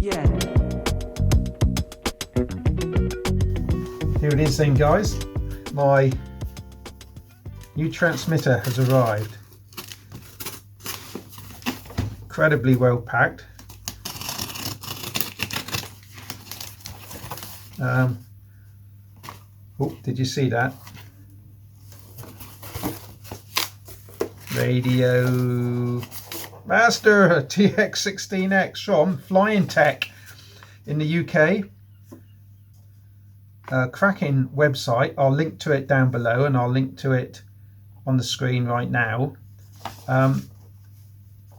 Yeah. Here it is then, guys. My new transmitter has arrived. Incredibly well packed. Oh, did you see that? Radio Master TX16X from Flying Tech in the UK. Cracking website. I'll link to it down below, and I'll link to it on the screen right now.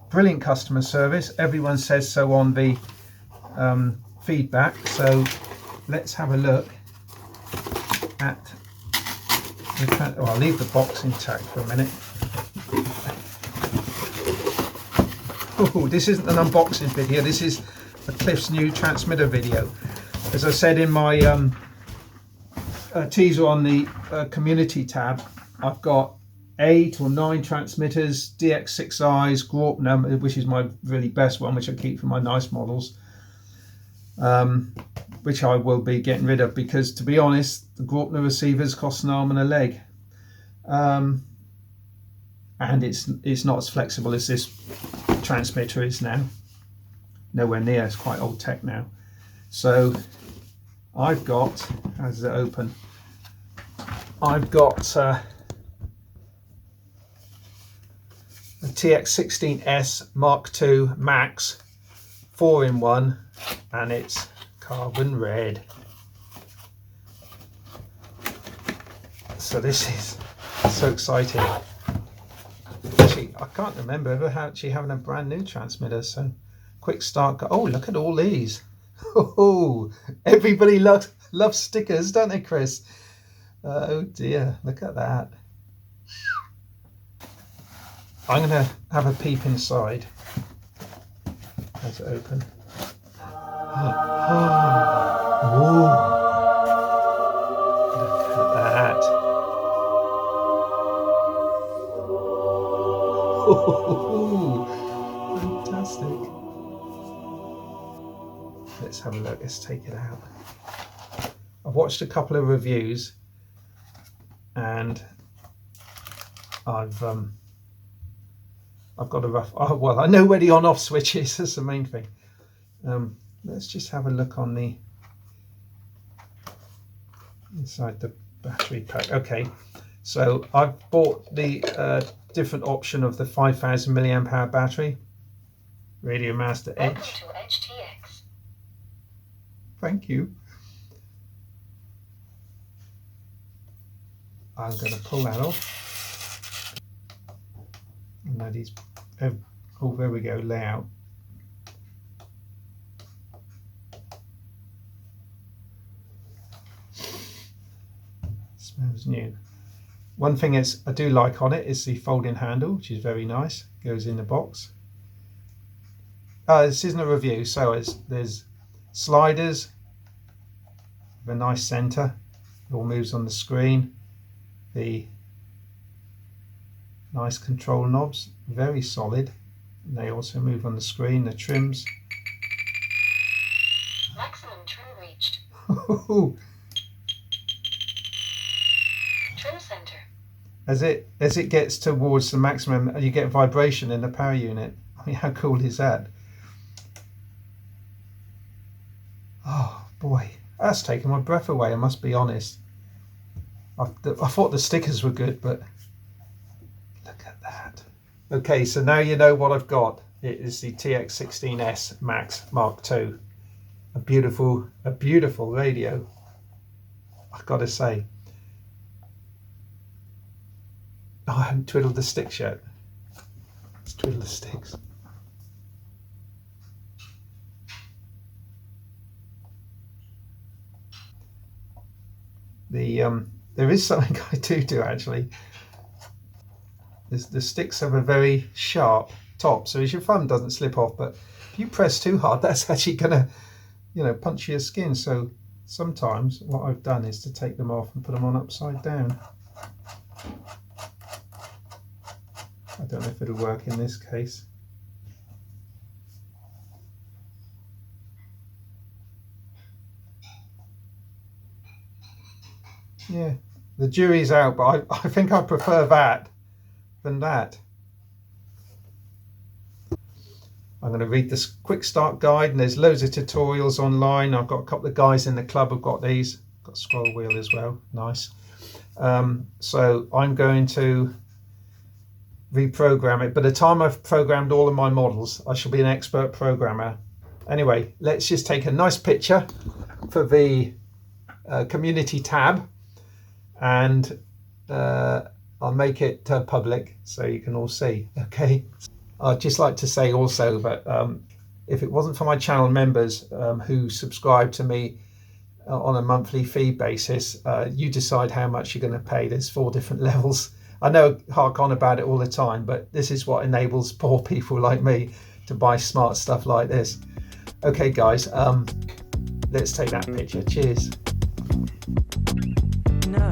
Brilliant customer service. Everyone says so on the feedback. So let's have a look at the, oh, I'll leave the box intact for a minute. Oh, this isn't an unboxing video. This is a Cliff's new transmitter video. As I said in my teaser on the community tab, I've got 8 or 9 transmitters, DX6Is, Graupner, which is my really best one, which I keep for my nice models, which I will be getting rid of because, to be honest, the Graupner receivers cost an arm and a leg, and it's not as flexible as this transmitter is now. Nowhere near. It's quite old tech now. So I've got, how does it open? I've got a TX16S Mark II Max 4-in-1, and it's carbon red. So this is so exciting. Actually, I can't remember ever actually having a brand new transmitter. So quick start. Oh, look at all these. Oh, everybody loves stickers, don't they, Chris? Oh dear, look at that. I'm going to have a peep inside. How's it open? Oh, look at that. Oh, fantastic. Let's have a look. Let's take it out. I've watched a couple of reviews, and I've got a rough. Oh, well, I know where the on-off switch is. That's the main thing. Let's just have a look on the inside the battery pack. Okay, so I've bought the different option of the 5000 milliamp hour battery. Radio Master Edge. Welcome to Edge TX. Thank you. I'm going to pull that off. And that is, oh, there we go, layout. Smells new. One thing is I do like on it is the folding handle, which is very nice. Goes in the box. This isn't a review, so there's sliders with a nice center. It all moves on the screen. The nice control knobs, very solid. And they also move on the screen. The trims. Maximum trim reached. Trim center. As it gets towards the maximum, you get vibration in the power unit. I mean, how cool is that? Oh boy, that's taken my breath away, I must be honest. I thought the stickers were good, but look at that. Okay, so now you know what I've got. It is the TX16S Max Mark II. A beautiful radio, I've got to say. Oh, I haven't twiddled the sticks yet. Let's twiddle the sticks. There is something I do actually. The sticks have a very sharp top, so as your thumb doesn't slip off, but if you press too hard, that's actually gonna, punch your skin. So sometimes what I've done is to take them off and put them on upside down. I don't know if it'll work in this case. Yeah, the jury's out, but I think I prefer that than that. I'm going to read this quick start guide, and there's loads of tutorials online. I've got a couple of guys in the club who've got these. Got a scroll wheel as well, nice. So I'm going to reprogram it. By the time I've programmed all of my models, I shall be an expert programmer. Anyway, let's just take a nice picture for the community tab, and I'll make it public so you can all see. Okay. I'd just like to say also that if it wasn't for my channel members who subscribe to me on a monthly fee basis, you decide how much you're going to pay. There's 4 different levels. I know I hark on about it all the time, but this is what enables poor people like me to buy smart stuff like this. Okay, guys, let's take that picture. Cheers. No.